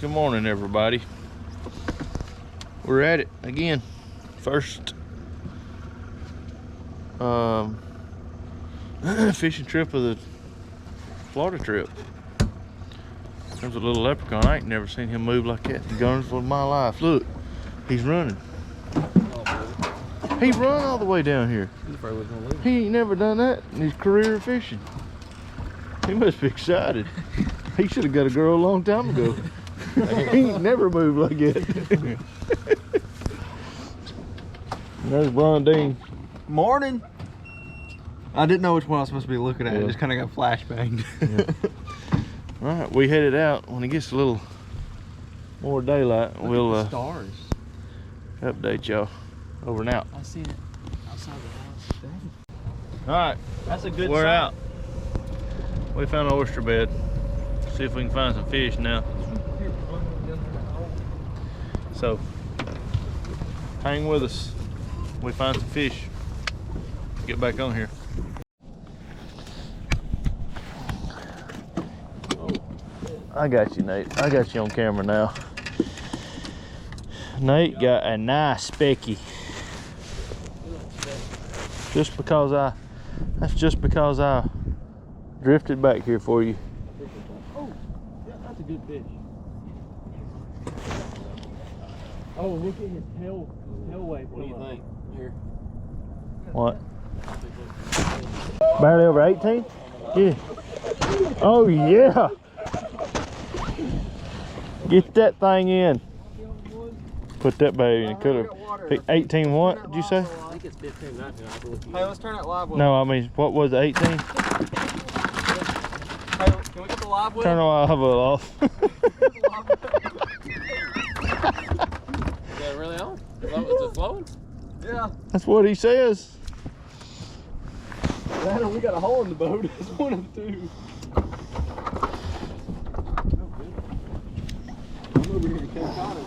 Good morning, everybody. We're at it again. First fishing trip of the Florida trip. There's a little leprechaun. I ain't never seen him move like that in guns of my life. Look, he's running. He run all the way down here. He ain't never done that in his career of fishing. He must be excited. He should have got a girl a long time ago. He ain't never moved like that. There's Blondine. Morning. I didn't know which one I was supposed to be looking at. Yeah. It just kind of got flashbanged. Yeah. All right, we headed out. When it gets a little more daylight, we'll stars. Update y'all. Over and out. I see it outside the house. All right, that's a good. We're sign. out. We found an oyster bed. See if we can find some fish now. So, hang with us. We find some fish. Get back on here. I got you, Nate. I got you on camera now. Nate got a nice specky. That's just because I drifted back here for you. Oh, yeah, that's a good fish. Oh, look at his tail wave. What do you think? Here. What? Barely over 18? Yeah. Oh yeah. Get that thing in. Put that baby in. Could have 18 what did you say? I think it's 15, 19. Hey, let's turn that live well. No, I mean, what was it, 18? Hey, can we get the live well? Turn the live well off. Is that really on? Is it flowing? Yeah. That's what he says. That or we got a hole in the boat. It's one of the two. I'm over here to catch on it.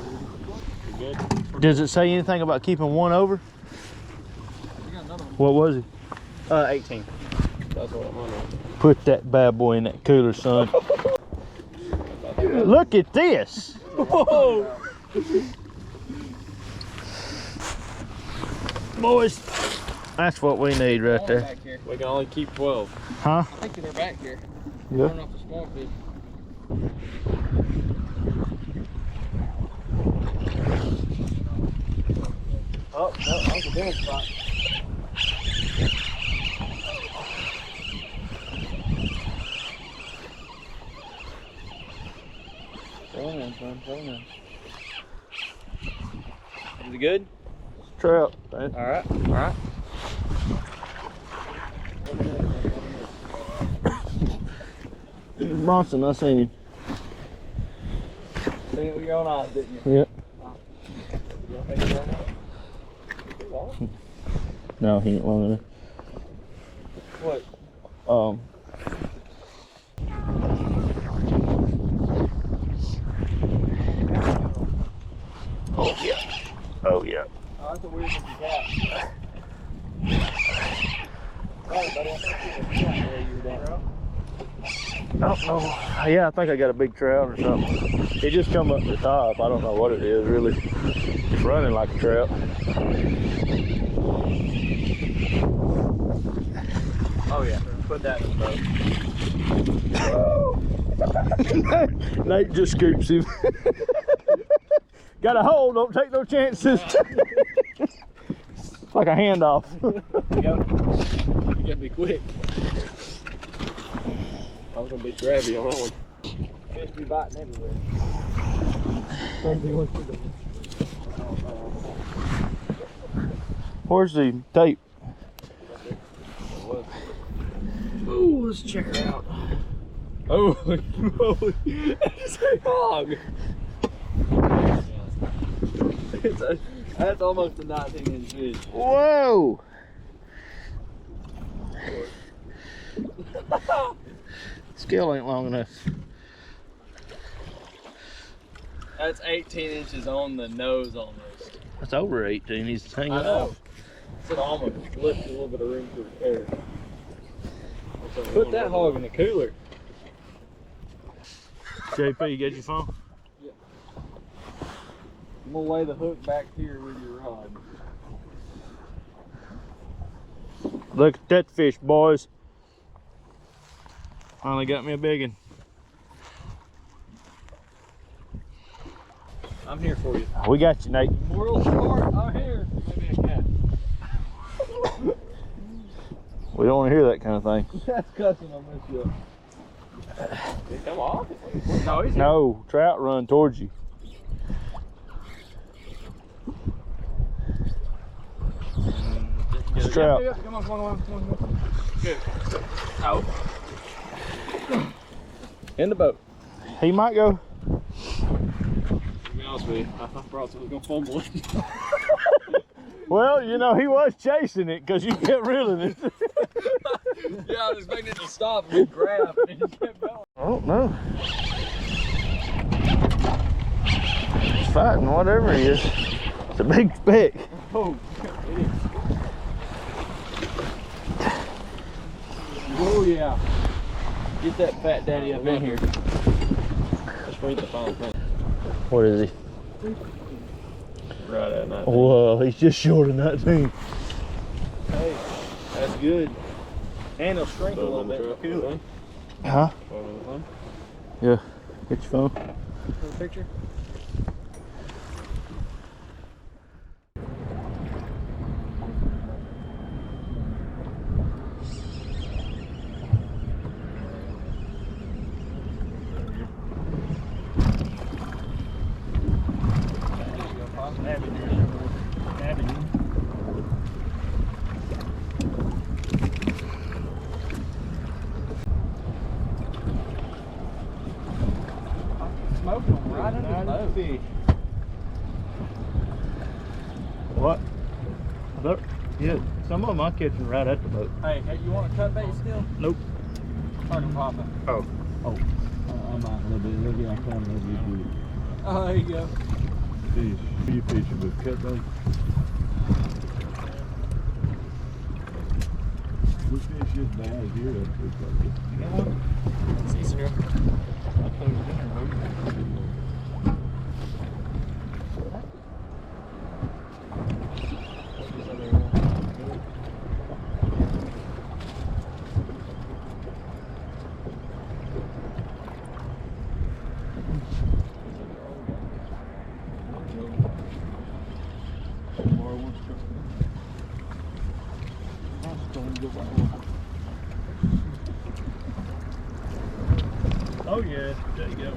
Good. Does it say anything about keeping one over? We got another one. What was it? 18. That's what I'm on. Put that bad boy in that cooler, son. Look at this. Whoa. Boys, that's what we need right there. We can only keep 12. Huh? I think they're back here. Yeah. Turn off the small fish. Oh, no, that's a dead spot. Throw in, son. Throw in. Is it good? Trout. Man. All right. All right. Bronson, I seen him. Seen it with your own eyes, didn't you? Yep. You don't think you're on? No, he ain't long enough. What? Oh yeah. Oh yeah. Oh, that's a weird looking cat. Hey, buddy, I think you were down. Oh, yeah, I think I got a big trout or something. It just come up the top. I don't know what it is, really. It's running like a trout. Oh, yeah. Put that in the boat. Nate just scoops him. Got a hole, don't take no chances. It's like a handoff. You gotta be quick. I was gonna be grabby on that one. Fish be biting everywhere. Where's the tape? Ooh, let's check her out. Oh, holy, that's a hog. That's almost a 19-inch fish. Whoa! Scale ain't long enough. That's 18 inches on the nose almost. That's over 18. He's hanging I know. off. It almost left a little bit of room to repair. Put that hog in the cooler. JP, you got your phone? Yeah. I'm gonna lay the hook back here with your rod. Look at that fish, boys. Finally got me a big one. I'm here for you. We got you, Nate. Moral support, I'm here. Maybe a cat. We don't want to hear that kind of thing. That's cussing on this show. Come on. No, he's No, trout run towards you. It's trout. Come on. Good. Out. In the boat. He might go. To be honest with you, I thought someone was gonna fumble it. Well, you know, he was chasing it because you kept reeling it. Yeah, I was expecting it to stop and grab, and it just kept going. I don't know. He's fighting whatever he is. It's a big speck. Oh, it is. Oh, yeah. Get that fat daddy up in here. Let's read the final print. What is he? Right at 19. Whoa, he's just short of 19. Hey, that's good. And he'll shrink a little bit. Cool. Huh? Yeah. Get your phone. For the picture? Smoking them right under the boat. What? Yeah, some of them I'm catching right at the boat. Hey, you want a cut bait still? Nope. Target popper. Oh. I'm out a little bit. It'll get on camera. It'll be good. Oh, there you go. Fish. Who you fishing with? Cut bait? We fish this bad here. That's pretty close. You got one? See, sir. I'll close it in there, Oh yeah, there you go.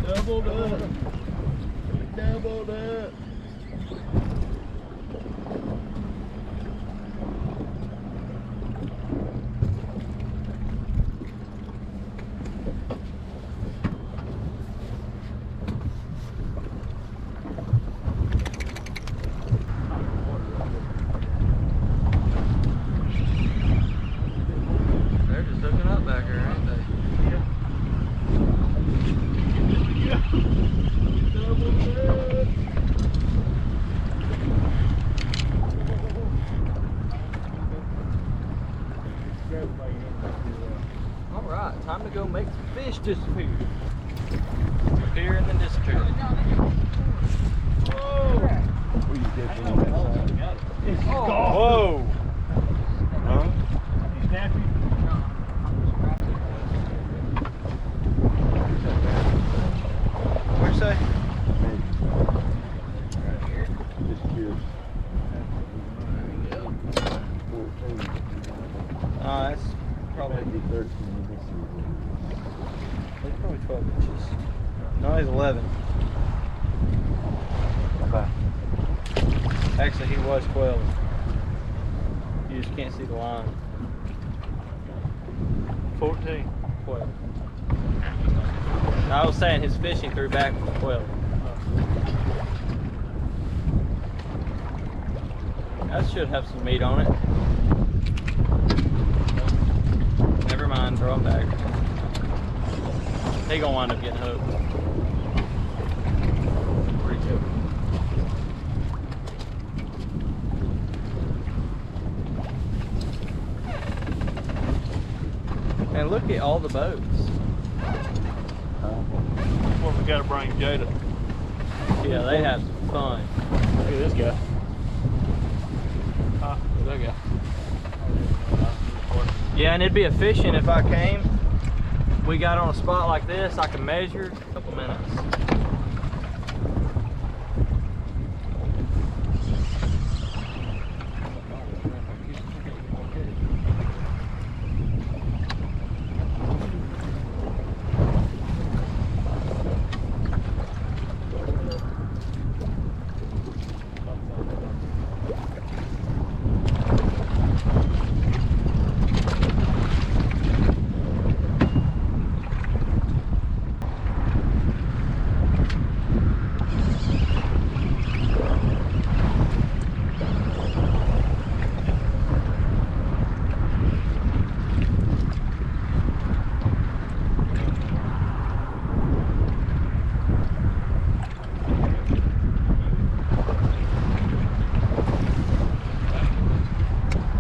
Doubled up. Doubled up. They're just hooking up back here, ain't they? All right, time to go make some fish disappear. Appear and then disappear. Whoa! Huh? You snappy? What'd you say? That's probably 13. He's probably 12 inches. No, he's 11. Okay. Actually, he was 12. You just can't see the line. 14. 12. I was saying his fishing threw back was 12. That should have some meat on it. Never mind, throw him back. He gonna wind up getting hooked. Pretty good. And look at all the boats. Well, we gotta bring Jada. Yeah, they have some fun. Look at this guy. Look at that guy. Yeah, and it'd be efficient if I came. We got on a spot like this, I can measure a couple minutes.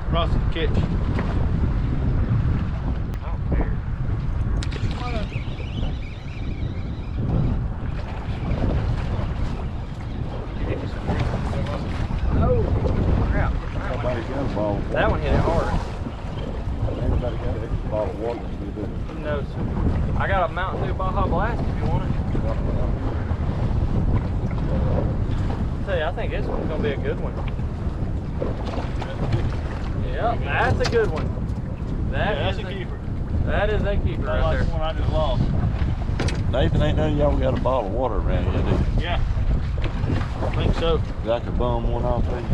Cross the catch. I don't care. Oh, crap. Nobody's got a ball. That one hit it hard. Anybody got an extra bottle of water? No, sir. I got a Mountain Dew Baja Blast if you want it. I tell you, I think this one's gonna be a good one. Yep, that's a good one. That's a keeper. That is a keeper right Like there. the one I just lost. Nathan, ain't none of y'all got a bottle of water around here, do you? Yeah. I think so. I could bum one off of you.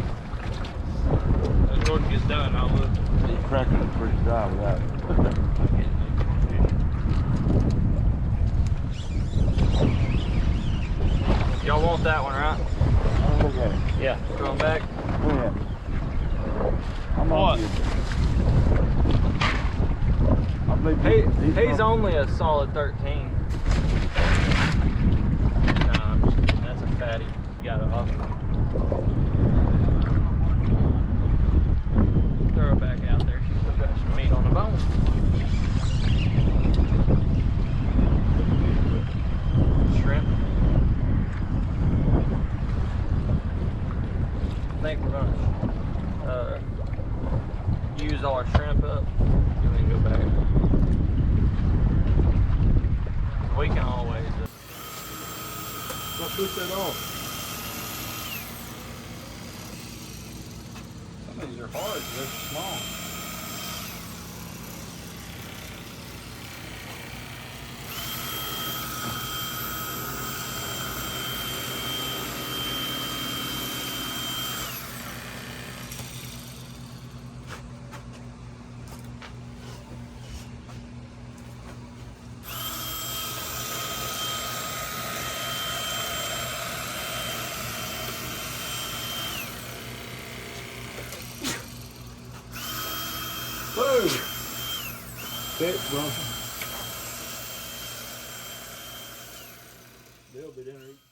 As Jordan gets done, I'll look. These crackers are pretty dry without it. Y'all want that one, right? Oh, look at it. Yeah. Going back. Yeah. I'm What? on you. I believe He's only a solid 13. Nah, I'm just kidding. That's a fatty. You got it off. Throw her back out there. She's still got some meat on the bone. Shrimp. I think we're gonna use all our shrimp up and then go back. We can always Don't push that off. Some of these are hard, they're small. Boom! Catch, bro. They'll be down there eating.